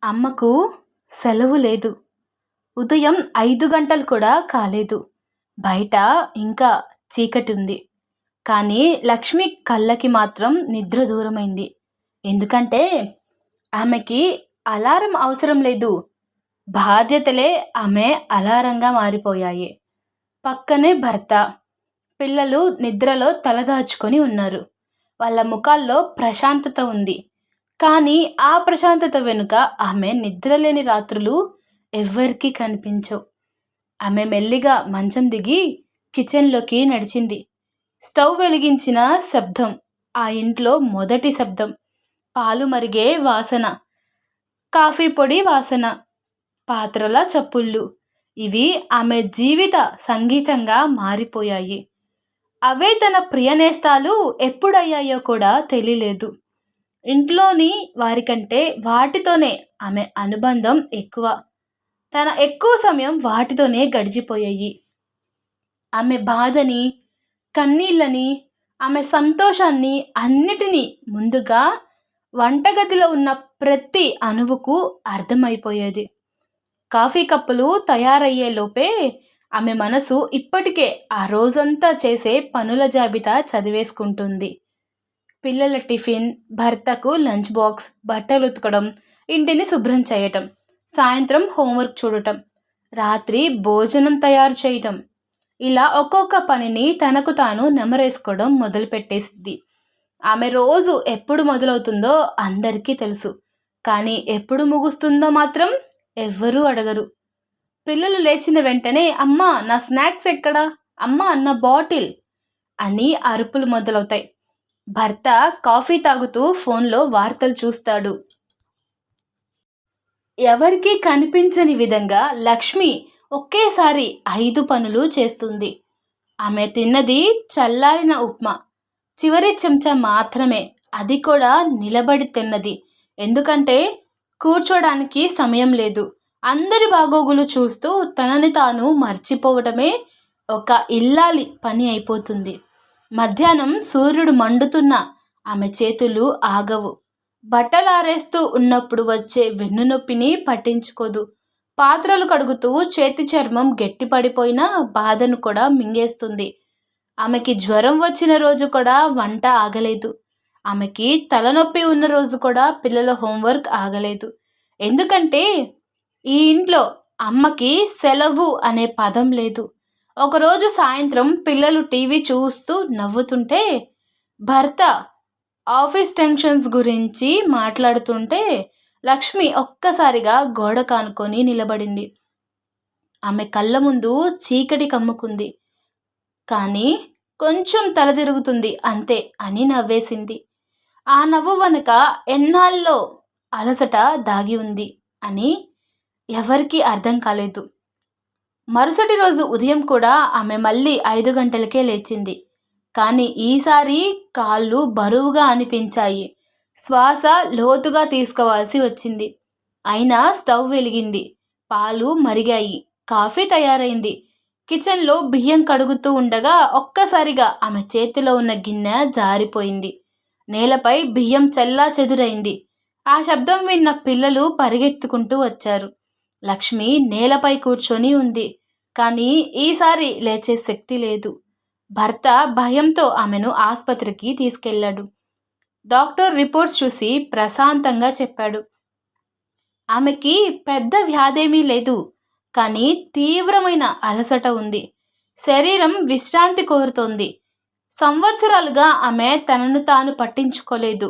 అమ్మకు సెలవు లేదు. ఉదయం 5 గంటలు కూడా కాలేదు. బయట ఇంకా చీకటుంది. కానీ లక్ష్మి కళ్ళకి మాత్రం నిద్ర దూరమైంది. ఎందుకంటే ఆమెకి అలారం అవసరం లేదు. బాధ్యతలే ఆమె అలారంగా మారిపోయాయి. పక్కనే భర్త, పిల్లలు నిద్రలో తలదాచుకొని ఉన్నారు. వాళ్ళ ముఖాల్లో ప్రశాంతత ఉంది. కానీ ఆ ప్రశాంతత వెనుక ఆమె నిద్రలేని రాత్రులు ఎవ్వరికీ కనిపించవు. ఆమె మెల్లిగా మంచం దిగి కిచెన్లోకి నడిచింది. స్టవ్ వెలిగించిన శబ్దం, ఆ ఇంట్లో మొదటి శబ్దం. పాలు మరిగే వాసన, కాఫీ పొడి వాసన, పాత్రల చప్పుళ్ళు. ఇవి ఆమె జీవిత సంగీతంగా మారిపోయాయి. అవే తన ప్రియనేస్తాలు ఎప్పుడయ్యాయో కూడా తెలియలేదు. ఇంట్లోని వారికంటే వాటితోనే ఆమె అనుబంధం ఎక్కువ. తన ఎక్కువ సమయం వాటితోనే గడిచిపోయాయి. ఆమె బాధని, కన్నీళ్ళని, ఆమె సంతోషాన్ని అన్నిటినీ ముందుగా వంటగదిలో ఉన్న ప్రతి అణువుకు అర్థమైపోయేది. కాఫీ కప్పులు తయారయ్యే లోపే ఆమె మనసు ఇప్పటికే ఆ రోజంతా చేసే పనుల జాబితా చదివేసుకుంటుంది. పిల్లల టిఫిన్, భర్తకు లంచ్ బాక్స్, బట్టలు ఉతకడం, ఇంటిని శుభ్రం చేయటం, సాయంత్రం హోంవర్క్ చూడటం, రాత్రి భోజనం తయారు చేయటం. ఇలా ఒక్కొక్క పనిని తనకు తాను నెమరేసుకోవడం మొదలుపెట్టేసింది. ఆమె రోజు ఎప్పుడు మొదలవుతుందో అందరికీ తెలుసు. కానీ ఎప్పుడు ముగుస్తుందో మాత్రం ఎవ్వరూ అడగరు. పిల్లలు లేచిన వెంటనే అమ్మా నా స్నాక్స్ ఎక్కడా, అమ్మా నా బాటిల్ అని అరుపులు మొదలవుతాయి. భర్త కాఫీ తాగుతూ ఫోన్లో వార్తలు చూస్తాడు. ఎవరికీ కనిపించని విధంగా లక్ష్మి ఒకేసారి 5 పనులు చేస్తుంది. ఆమె తిన్నది చల్లారిన ఉప్మా, చివరి చెంచా మాత్రమే. అది కూడా నిలబడి తిన్నది. ఎందుకంటే కూర్చోడానికి సమయం లేదు. అందరి బాగోగులు చూస్తూ తనని తాను మర్చిపోవడమే ఒక ఇల్లాలి పని అయిపోతుంది. మధ్యాహ్నం సూర్యుడు మండుతున్నా ఆమె చేతులు ఆగవు. బట్టలు ఆరేస్తూ ఉన్నప్పుడు వచ్చే వెన్నునొప్పిని పట్టించుకోదు. పాత్రలు కడుగుతూ చేతి చర్మం గట్టిపడిపోయినా బాధను కూడా మింగేస్తుంది. ఆమెకి జ్వరం వచ్చిన రోజు కూడా వంట ఆగలేదు. ఆమెకి తలనొప్పి ఉన్న రోజు కూడా పిల్లల హోంవర్క్ ఆగలేదు. ఎందుకంటే ఈ ఇంట్లో అమ్మకి సెలవు అనే పదం లేదు. ఒకరోజు సాయంత్రం పిల్లలు టీవీ చూస్తూ నవ్వుతుంటే, భర్త ఆఫీస్ టెన్షన్స్ గురించి మాట్లాడుతుంటే లక్ష్మి ఒక్కసారిగా గోడ కానుకొని నిలబడింది. ఆమె కళ్ళ ముందు చీకటి కమ్ముకుంది. కానీ కొంచెం తల తిరుగుతుంది అంతే అని నవ్వేసింది. ఆ నవ్వు వెనుక ఎన్నాళ్ళో అలసట దాగి ఉంది అని ఎవరికీ అర్థం కాలేదు. మరుసటి రోజు ఉదయం కూడా ఆమె మళ్ళీ 5 గంటలకే లేచింది. కానీ ఈసారి కాళ్ళు బరువుగా అనిపించాయి. శ్వాస లోతుగా తీసుకోవాల్సి వచ్చింది. అయినా స్టవ్ వెలిగింది. పాలు మరిగాయి. కాఫీ తయారైంది. కిచెన్లో బియ్యం కడుగుతూ ఉండగా ఒక్కసారిగా ఆమె చేతిలో ఉన్న గిన్నె జారిపోయింది. నేలపై బియ్యం చెల్లా చెదురైంది. ఆ శబ్దం విన్న పిల్లలు పరిగెత్తుకుంటూ వచ్చారు. లక్ష్మి నేలపై కూర్చొని ఉంది. కానీ ఈసారి లేచే శక్తి లేదు. భర్త భయంతో ఆమెను ఆసుపత్రికి తీసుకెళ్లాడు. డాక్టర్ రిపోర్ట్స్ చూసి ప్రశాంతంగా చెప్పాడు, ఆమెకి పెద్ద వ్యాధేమీ లేదు. కానీ తీవ్రమైన అలసట ఉంది. శరీరం విశ్రాంతి కోరుతోంది. సంవత్సరాలుగా ఆమె తనను తాను పట్టించుకోలేదు.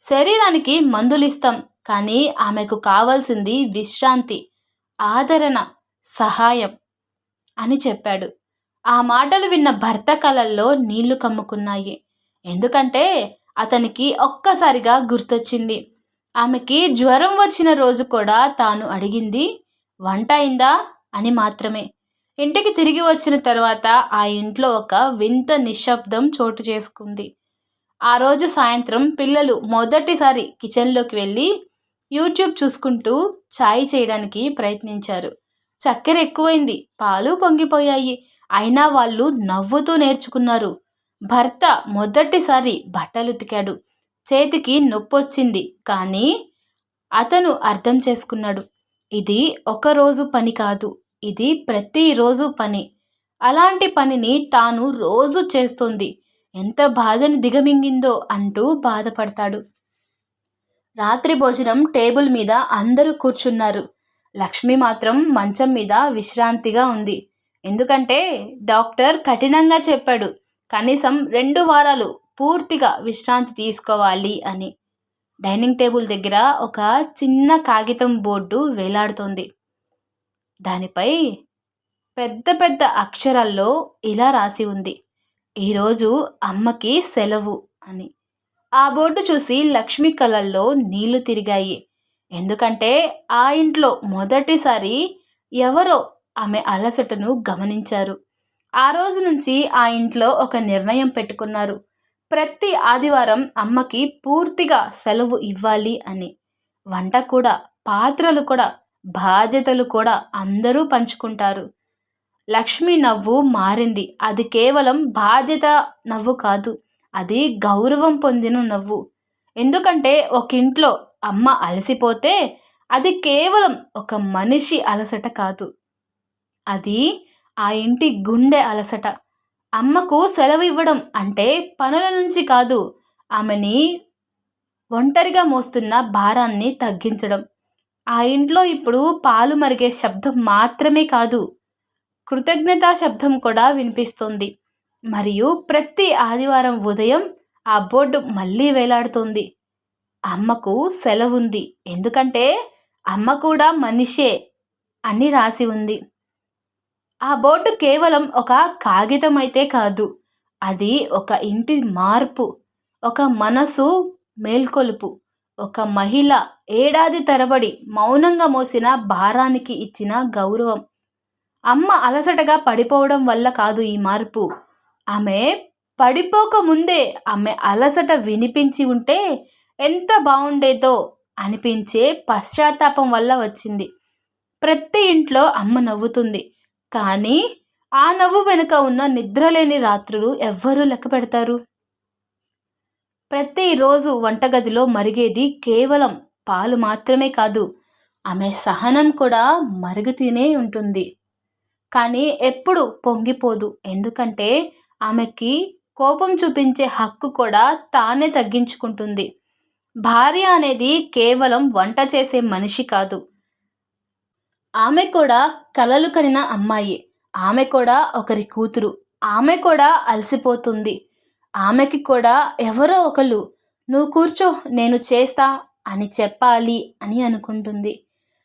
శరీరానికి మందులిస్తాం, కానీ ఆమెకు కావాల్సింది విశ్రాంతి, ఆదరణ, సహాయం అని చెప్పాడు. ఆ మాటలు విన్న భర్త కళ్ళల్లో నీళ్లు కమ్ముకున్నాయి. ఎందుకంటే అతనికి ఒక్కసారిగా గుర్తొచ్చింది. ఆమెకి జ్వరం వచ్చిన రోజు కూడా తాను అడిగింది వంట అయిందా అని మాత్రమే. ఇంటికి తిరిగి వచ్చిన తర్వాత ఆ ఇంట్లో ఒక వింత నిశ్శబ్దం చోటు చేసుకుంది. ఆ రోజు సాయంత్రం పిల్లలు మొదటిసారి కిచెన్లోకి వెళ్ళి యూట్యూబ్ చూసుకుంటూ ఛాయ్ చేయడానికి ప్రయత్నించారు. చక్కెర ఎక్కువైంది, పాలు పొంగిపోయాయి. అయినా వాళ్ళు నవ్వుతూ నేర్చుకున్నారు. భర్త మొదటిసారి బట్టలు ఉతికాడు. చేతికి నొప్పొచ్చింది, కానీ అతను అర్థం చేసుకున్నాడు. ఇది ఒకరోజు పని కాదు. ఇది ప్రతిరోజు పని. అలాంటి పనిని తాను రోజు చేస్తోంది. ఎంత బాధని దిగమింగిందో అంటూ బాధపడతాడు. రాత్రి భోజనం టేబుల్ మీద అందరూ కూర్చున్నారు. లక్ష్మి మాత్రం మంచం మీద విశ్రాంతిగా ఉంది. ఎందుకంటే డాక్టర్ కఠినంగా చెప్పాడు, కనీసం 2 వారాలు పూర్తిగా విశ్రాంతి తీసుకోవాలి అని. డైనింగ్ టేబుల్ దగ్గర ఒక చిన్న కాగితం బోర్డు వేలాడుతోంది. దానిపై పెద్ద పెద్ద అక్షరాల్లో ఇలా రాసి ఉంది, ఈరోజు అమ్మకి సెలవు అని. ఆ బోర్డు చూసి లక్ష్మి కళ్ళల్లో నీళ్లు తిరిగాయి. ఎందుకంటే ఆ ఇంట్లో మొదటిసారి ఎవరో ఆమె అలసటను గమనించారు. ఆ రోజు నుంచి ఆ ఇంట్లో ఒక నిర్ణయం పెట్టుకున్నారు. ప్రతి ఆదివారం అమ్మకి పూర్తిగా సెలవు ఇవ్వాలి అని. వంట కూడా, పాత్రలు కూడా, బాధ్యతలు కూడా అందరూ పంచుకుంటారు. లక్ష్మి నవ్వు మారింది. అది కేవలం బాధ్యత నవ్వు కాదు, అది గౌరవం పొందిన నవ్వు. ఎందుకంటే ఒక ఇంట్లో అమ్మ అలసిపోతే అది కేవలం ఒక మనిషి అలసట కాదు, అది ఆ ఇంటి గుండె అలసట. అమ్మకు సెలవు ఇవ్వడం అంటే పనుల నుంచి కాదు, ఆమెని ఒంటరిగా మోస్తున్న భారాన్ని తగ్గించడం. ఆ ఇంట్లో ఇప్పుడు పాలు మరిగే శబ్దం మాత్రమే కాదు, కృతజ్ఞతా శబ్దం కూడా వినిపిస్తుంది. మరియు ప్రతి ఆదివారం ఉదయం ఆ బోర్డు మళ్ళీ వేలాడుతుంది, అమ్మకు సెలవుంది. ఎందుకంటే అమ్మ కూడా మనిషే అని రాసి ఉంది. ఆ బోర్డు కేవలం ఒక కాగితం అయితే కాదు, అది ఒక ఇంటి మార్పు, ఒక మనసు మేల్కొలుపు, ఒక మహిళ ఏడాది తరబడి మౌనంగా మోసిన భారానికి ఇచ్చిన గౌరవం. అమ్మ అలసటగా పడిపోవడం వల్ల కాదు ఈ మార్పు, ఆమె పడిపోక ముందే ఆమె అలసట వినిపించి ఉంటే ఎంత బాగుండేదో అనిపించే పశ్చాత్తాపం వల్ల వచ్చింది. ప్రతి ఇంట్లో అమ్మ నవ్వుతుంది, కానీ ఆ నవ్వు వెనుక ఉన్న నిద్రలేని రాత్రులు ఎవ్వరూ లెక్క పెడతారు? ప్రతిరోజు వంటగదిలో మరిగేది కేవలం పాలు మాత్రమే కాదు, ఆమె సహనం కూడా మరుగుతూనే ఉంటుంది. కానీ ఎప్పుడు పొంగిపోదు. ఎందుకంటే ఆమెకి కోపం చూపించే హక్కు కూడా తానే తగ్గించుకుంటుంది. భార్య అనేది కేవలం వంట చేసే మనిషి కాదు, ఆమె కూడా కలలు కనిన అమ్మాయి. ఆమె కూడా ఒకరి కూతురు. ఆమె కూడా అలసిపోతుంది. ఆమెకి కూడా ఎవరో ఒకరు నువ్వు కూర్చో నేను చేస్తా అని చెప్పాలి అని అనుకుంటుంది.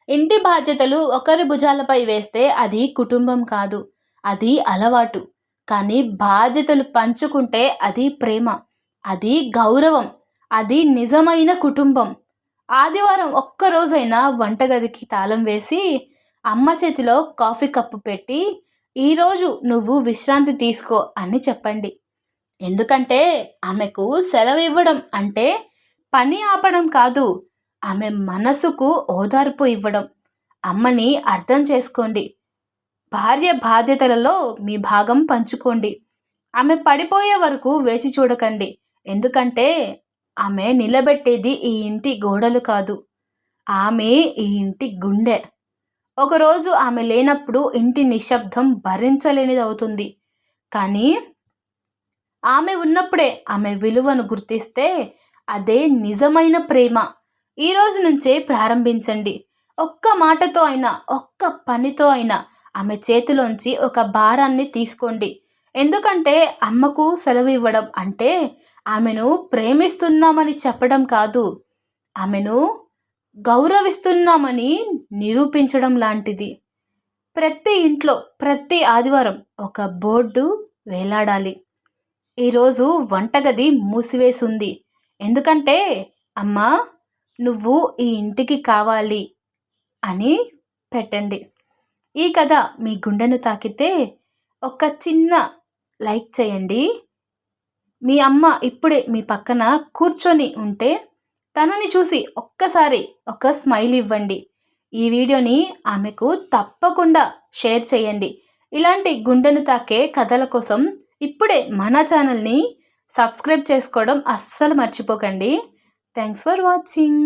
ఇంటి బాధ్యతలు ఒకరి భుజాలపై వేస్తే అది కుటుంబం కాదు, అది అలవాటు. కానీ బాధ్యతలు పంచుకుంటే అది ప్రేమ, అది గౌరవం, అది నిజమైన కుటుంబం. ఆదివారం ఒక్కరోజైనా వంటగదికి తాళం వేసి అమ్మ చేతిలో కాఫీ కప్పు పెట్టి, ఈరోజు నువ్వు విశ్రాంతి తీసుకో అని చెప్పండి. ఎందుకంటే ఆమెకు సెలవు ఇవ్వడం అంటే పని ఆపడం కాదు, ఆమె మనసుకు ఓదార్పు ఇవ్వడం. అమ్మని అర్థం చేసుకోండి. భార్య బాధ్యతలలో మీ భాగం పంచుకోండి. ఆమె పడిపోయే వరకు వేచి చూడకండి. ఎందుకంటే ఆమె నిలబెట్టేది ఈ ఇంటి గోడలు కాదు, ఆమె ఈ ఇంటి గుండె. ఒకరోజు ఆమె లేనప్పుడు ఇంటి నిశ్శబ్దం భరించలేనిది అవుతుంది. కానీ ఆమె ఉన్నప్పుడే ఆమె విలువను గుర్తిస్తే అదే నిజమైన ప్రేమ. ఈ రోజు నుంచే ప్రారంభించండి. ఒక్క మాటతో అయినా, ఒక్క పనితో అయినా ఆమె చేతిలోంచి ఒక భారాన్ని తీసుకోండి. ఎందుకంటే అమ్మకు సెలవు ఇవ్వడం అంటే ఆమెను ప్రేమిస్తున్నామని చెప్పడం కాదు, ఆమెను గౌరవిస్తున్నామని నిరూపించడం లాంటిది. ప్రతి ఇంట్లో ప్రతి ఆదివారం ఒక బోర్డు వేలాడాలి, ఈరోజు వంటగది మూసివేసింది. ఎందుకంటే అమ్మా నువ్వు ఈ ఇంటికి కావాలి అని పెట్టండి. ఈ కథ మీ గుండెను తాకితే ఒక చిన్న లైక్ చేయండి. మీ అమ్మ ఇప్పుడే మీ పక్కన కూర్చొని ఉంటే తనని చూసి ఒక్కసారి ఒక స్మైల్ ఇవ్వండి. ఈ వీడియోని ఆమెకు తప్పకుండా షేర్ చేయండి. ఇలాంటి గుండెను తాకే కథల కోసం ఇప్పుడే మన ఛానల్ని సబ్స్క్రైబ్ చేసుకోవడం అస్సలు మర్చిపోకండి. Thanks for watching.